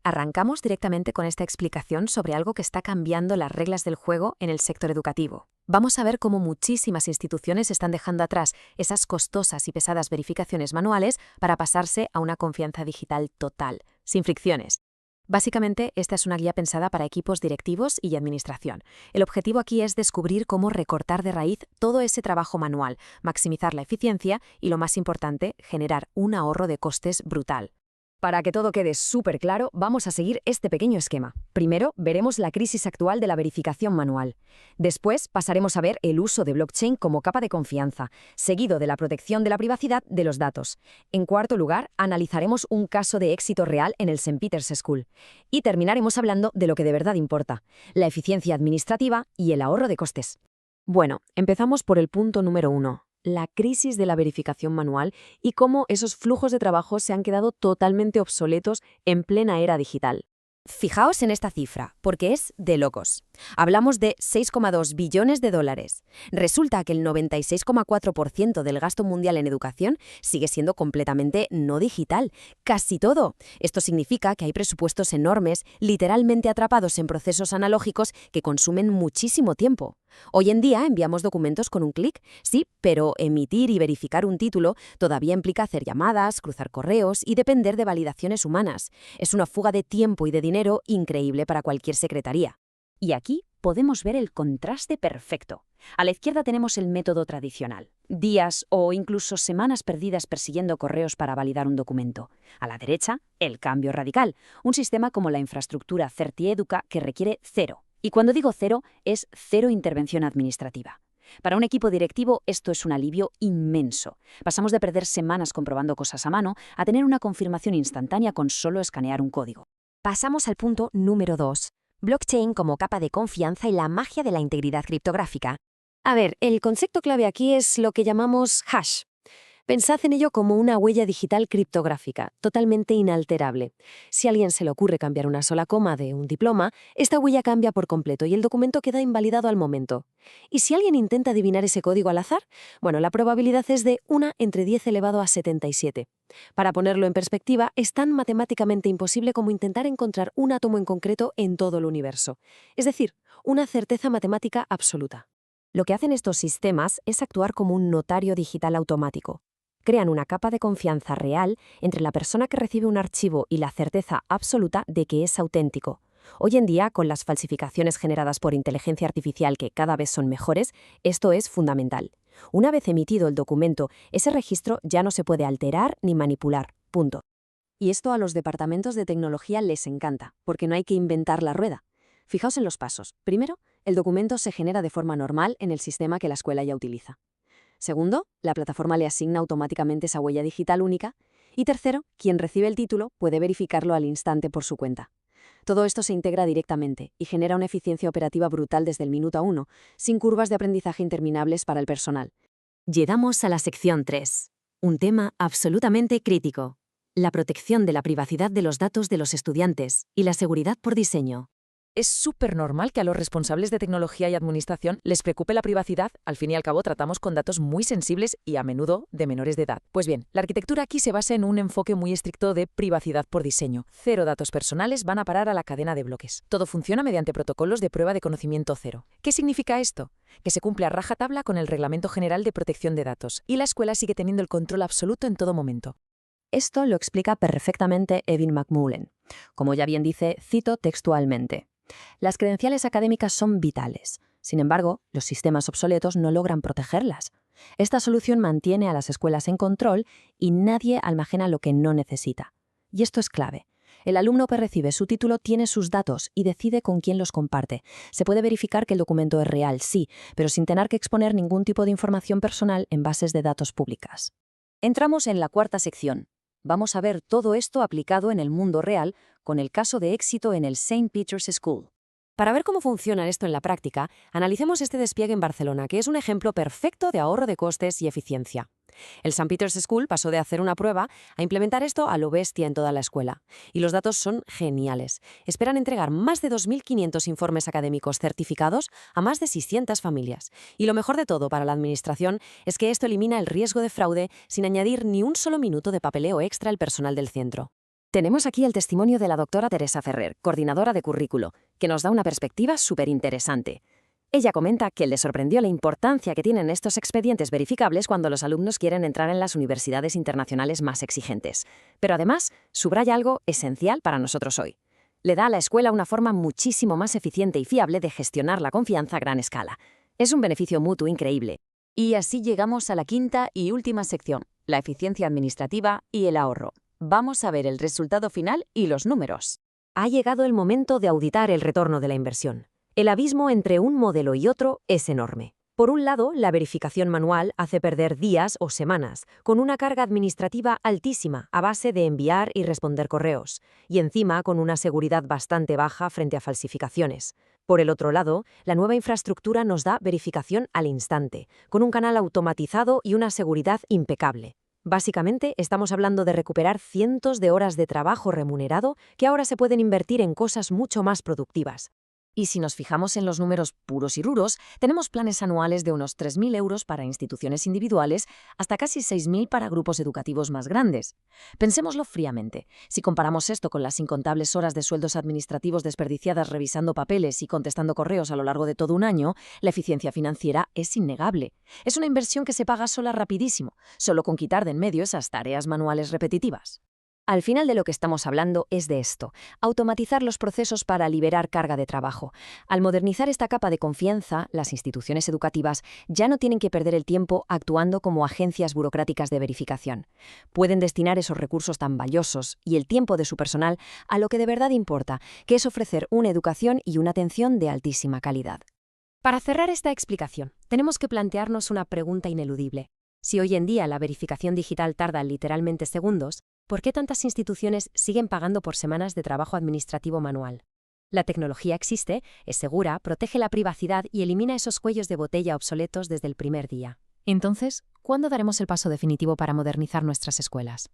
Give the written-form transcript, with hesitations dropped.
Arrancamos directamente con esta explicación sobre algo que está cambiando las reglas del juego en el sector educativo. Vamos a ver cómo muchísimas instituciones están dejando atrás esas costosas y pesadas verificaciones manuales para pasarse a una confianza digital total, sin fricciones. Básicamente, esta es una guía pensada para equipos directivos y administración. El objetivo aquí es descubrir cómo recortar de raíz todo ese trabajo manual, maximizar la eficiencia y, lo más importante, generar un ahorro de costes brutal. Para que todo quede súper claro, vamos a seguir este pequeño esquema. Primero, veremos la crisis actual de la verificación manual. Después, pasaremos a ver el uso de blockchain como capa de confianza, seguido de la protección de la privacidad de los datos. En cuarto lugar, analizaremos un caso de éxito real en el St. Peter's School. Y terminaremos hablando de lo que de verdad importa, la eficiencia administrativa y el ahorro de costes. Bueno, empezamos por el punto número 1. La crisis de la verificación manual y cómo esos flujos de trabajo se han quedado totalmente obsoletos en plena era digital. Fijaos en esta cifra, porque es de locos. Hablamos de 6,2 billones de dólares. Resulta que el 96,4% del gasto mundial en educación sigue siendo completamente no digital. Casi todo. Esto significa que hay presupuestos enormes, literalmente atrapados en procesos analógicos que consumen muchísimo tiempo. Hoy en día enviamos documentos con un clic, sí, pero emitir y verificar un título todavía implica hacer llamadas, cruzar correos y depender de validaciones humanas. Es una fuga de tiempo y de dinero increíble para cualquier secretaría. Y aquí podemos ver el contraste perfecto. A la izquierda tenemos el método tradicional, días o incluso semanas perdidas persiguiendo correos para validar un documento. A la derecha, el cambio radical, un sistema como la infraestructura CertiEduca que requiere cero. Y cuando digo cero, es cero intervención administrativa. Para un equipo directivo esto es un alivio inmenso. Pasamos de perder semanas comprobando cosas a mano a tener una confirmación instantánea con solo escanear un código. Pasamos al punto número 2. Blockchain como capa de confianza y la magia de la integridad criptográfica. A ver, el concepto clave aquí es lo que llamamos hash. Pensad en ello como una huella digital criptográfica, totalmente inalterable. Si a alguien se le ocurre cambiar una sola coma de un diploma, esta huella cambia por completo y el documento queda invalidado al momento. ¿Y si alguien intenta adivinar ese código al azar? Bueno, la probabilidad es de 1 entre 10 elevado a 77. Para ponerlo en perspectiva, es tan matemáticamente imposible como intentar encontrar un átomo en concreto en todo el universo. Es decir, una certeza matemática absoluta. Lo que hacen estos sistemas es actuar como un notario digital automático. Crean una capa de confianza real entre la persona que recibe un archivo y la certeza absoluta de que es auténtico. Hoy en día, con las falsificaciones generadas por inteligencia artificial que cada vez son mejores, esto es fundamental. Una vez emitido el documento, ese registro ya no se puede alterar ni manipular. Punto. Y esto a los departamentos de tecnología les encanta, porque no hay que inventar la rueda. Fijaos en los pasos. Primero, el documento se genera de forma normal en el sistema que la escuela ya utiliza. Segundo, la plataforma le asigna automáticamente esa huella digital única. Y tercero, quien recibe el título puede verificarlo al instante por su cuenta. Todo esto se integra directamente y genera una eficiencia operativa brutal desde el minuto 1, sin curvas de aprendizaje interminables para el personal. Llegamos a la sección 3. Un tema absolutamente crítico. La protección de la privacidad de los datos de los estudiantes y la seguridad por diseño. Es súper normal que a los responsables de tecnología y administración les preocupe la privacidad. Al fin y al cabo, tratamos con datos muy sensibles y a menudo de menores de edad. Pues bien, la arquitectura aquí se basa en un enfoque muy estricto de privacidad por diseño. Cero datos personales van a parar a la cadena de bloques. Todo funciona mediante protocolos de prueba de conocimiento cero. ¿Qué significa esto? Que se cumple a rajatabla con el Reglamento General de Protección de Datos y la escuela sigue teniendo el control absoluto en todo momento. Esto lo explica perfectamente Evan McMullen. Como ya bien dice, cito textualmente. Las credenciales académicas son vitales. Sin embargo, los sistemas obsoletos no logran protegerlas. Esta solución mantiene a las escuelas en control y nadie almacena lo que no necesita. Y esto es clave. El alumno que recibe su título tiene sus datos y decide con quién los comparte. Se puede verificar que el documento es real, sí, pero sin tener que exponer ningún tipo de información personal en bases de datos públicas. Entramos en la cuarta sección. Vamos a ver todo esto aplicado en el mundo real con el caso de éxito en el St. Peter's School. Para ver cómo funciona esto en la práctica, analicemos este despliegue en Barcelona, que es un ejemplo perfecto de ahorro de costes y eficiencia. El St. Peter's School pasó de hacer una prueba a implementar esto a lo bestia en toda la escuela. Y los datos son geniales. Esperan entregar más de 2.500 informes académicos certificados a más de 600 familias. Y lo mejor de todo para la administración es que esto elimina el riesgo de fraude sin añadir ni un solo minuto de papeleo extra al personal del centro. Tenemos aquí el testimonio de la doctora Teresa Ferrer, coordinadora de currículo, que nos da una perspectiva súper interesante. Ella comenta que le sorprendió la importancia que tienen estos expedientes verificables cuando los alumnos quieren entrar en las universidades internacionales más exigentes. Pero además, subraya algo esencial para nosotros hoy. Le da a la escuela una forma muchísimo más eficiente y fiable de gestionar la confianza a gran escala. Es un beneficio mutuo increíble. Y así llegamos a la quinta y última sección, la eficiencia administrativa y el ahorro. Vamos a ver el resultado final y los números. Ha llegado el momento de auditar el retorno de la inversión. El abismo entre un modelo y otro es enorme. Por un lado, la verificación manual hace perder días o semanas, con una carga administrativa altísima a base de enviar y responder correos, y encima con una seguridad bastante baja frente a falsificaciones. Por el otro lado, la nueva infraestructura nos da verificación al instante, con un canal automatizado y una seguridad impecable. Básicamente, estamos hablando de recuperar cientos de horas de trabajo remunerado que ahora se pueden invertir en cosas mucho más productivas. Y si nos fijamos en los números puros y rudos, tenemos planes anuales de unos 3.000 euros para instituciones individuales hasta casi 6.000 para grupos educativos más grandes. Pensémoslo fríamente. Si comparamos esto con las incontables horas de sueldos administrativos desperdiciadas revisando papeles y contestando correos a lo largo de todo un año, la eficiencia financiera es innegable. Es una inversión que se paga sola rapidísimo, solo con quitar de en medio esas tareas manuales repetitivas. Al final de lo que estamos hablando es de esto, automatizar los procesos para liberar carga de trabajo. Al modernizar esta capa de confianza, las instituciones educativas ya no tienen que perder el tiempo actuando como agencias burocráticas de verificación. Pueden destinar esos recursos tan valiosos y el tiempo de su personal a lo que de verdad importa, que es ofrecer una educación y una atención de altísima calidad. Para cerrar esta explicación, tenemos que plantearnos una pregunta ineludible. Si hoy en día la verificación digital tarda literalmente segundos, ¿por qué tantas instituciones siguen pagando por semanas de trabajo administrativo manual? La tecnología existe, es segura, protege la privacidad y elimina esos cuellos de botella obsoletos desde el primer día. Entonces, ¿cuándo daremos el paso definitivo para modernizar nuestras escuelas?